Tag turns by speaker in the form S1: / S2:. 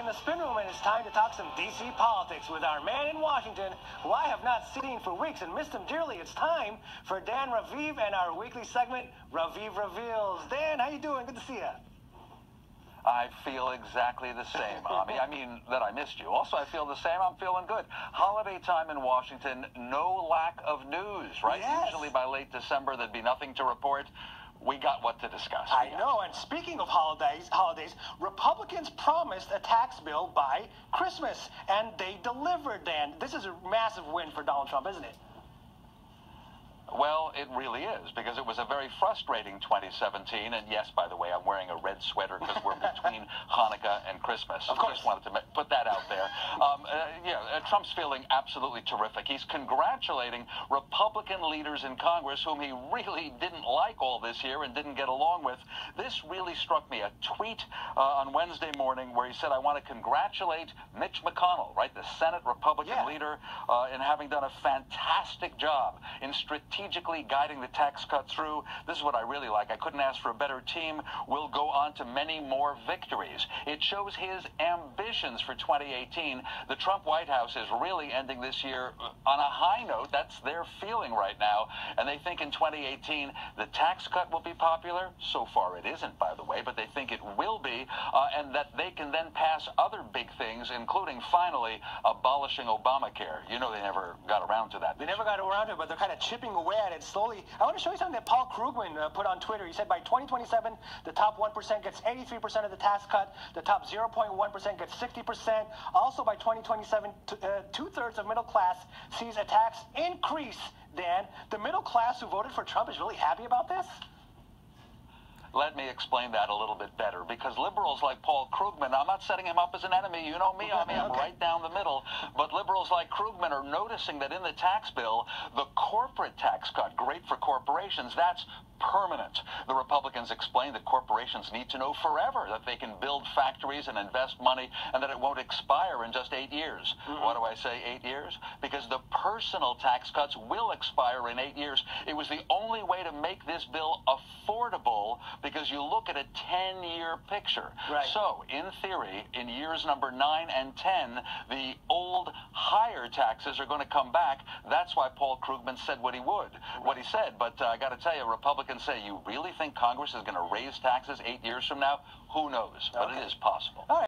S1: in the spin room, and it's time to talk some D.C. politics with our man in Washington, who I have not seen for weeks and missed him dearly. It's time for Dan Raviv and our weekly segment, Raviv Reveals. Dan, how you doing? Good to see you.
S2: I feel exactly the same, Ami. I mean, that I missed you. Also, I feel the same. I'm feeling good. Holiday time in Washington, no lack of news, right?
S1: Yes.
S2: Usually by late December, there'd be nothing to report. We got what to discuss.
S1: I know, and speaking of holidays, Republicans promised a tax bill by Christmas, and they delivered, Dan. This is a massive win for Donald Trump, isn't it?
S2: Well, it really is, because it was a very frustrating 2017. And yes, by the way, I'm wearing a red sweater because we're between Hanukkah and Christmas.
S1: Of course.
S2: Just wanted to put that out there. Trump's feeling absolutely terrific. He's congratulating Republican leaders in Congress whom he really didn't like all this year and didn't get along with. This really struck me. A tweet on Wednesday morning where he said, I want to congratulate Mitch McConnell, right, the Senate Republican leader, in having done a fantastic job in strategically guiding the tax cut through. This is what I really like. I couldn't ask for a better team. We'll go on to many more victories. It shows his ambitions for 2018. The Trump White House is really ending this year on a high note. That's their feeling right now. And they think in 2018 the tax cut will be popular. So far it isn't, by the way, but they think it will be. And that they can then pass other big things, including finally abolishing Obamacare. You know, they never got around to that.
S1: They never got around to it, but they're kind of chipping away at it slowly. I want to show you something that Paul Krugman put on Twitter. He said by 2027, the top 1% gets 83% of the tax cut. The top 0.1% gets 60%. Also by 2027, two-thirds of middle class sees a tax increase, Dan. The middle class who voted for Trump is really happy about this?
S2: Let me explain that a little bit better, because liberals like Paul Krugman, I'm not setting him up as an enemy, you know me, I'm right down the middle, but liberals like Krugman are noticing that in the tax bill, the corporate tax cut, great for corporations, that's permanent. The Republicans explained that corporations need to know forever that they can build factories and invest money and that it won't expire in just 8 years. Why do I say 8 years? Because the personal tax cuts will expire in 8 years. It was the only way to make this bill affordable, because you look at a 10-year picture.
S1: Right.
S2: So, in theory, in years number 9 and 10, the old higher taxes are going to come back. That's why Paul Krugman said what he said. But I got to tell you, Republicans say, you really think Congress is going to raise taxes 8 years from now? Who knows? But it is possible. All right.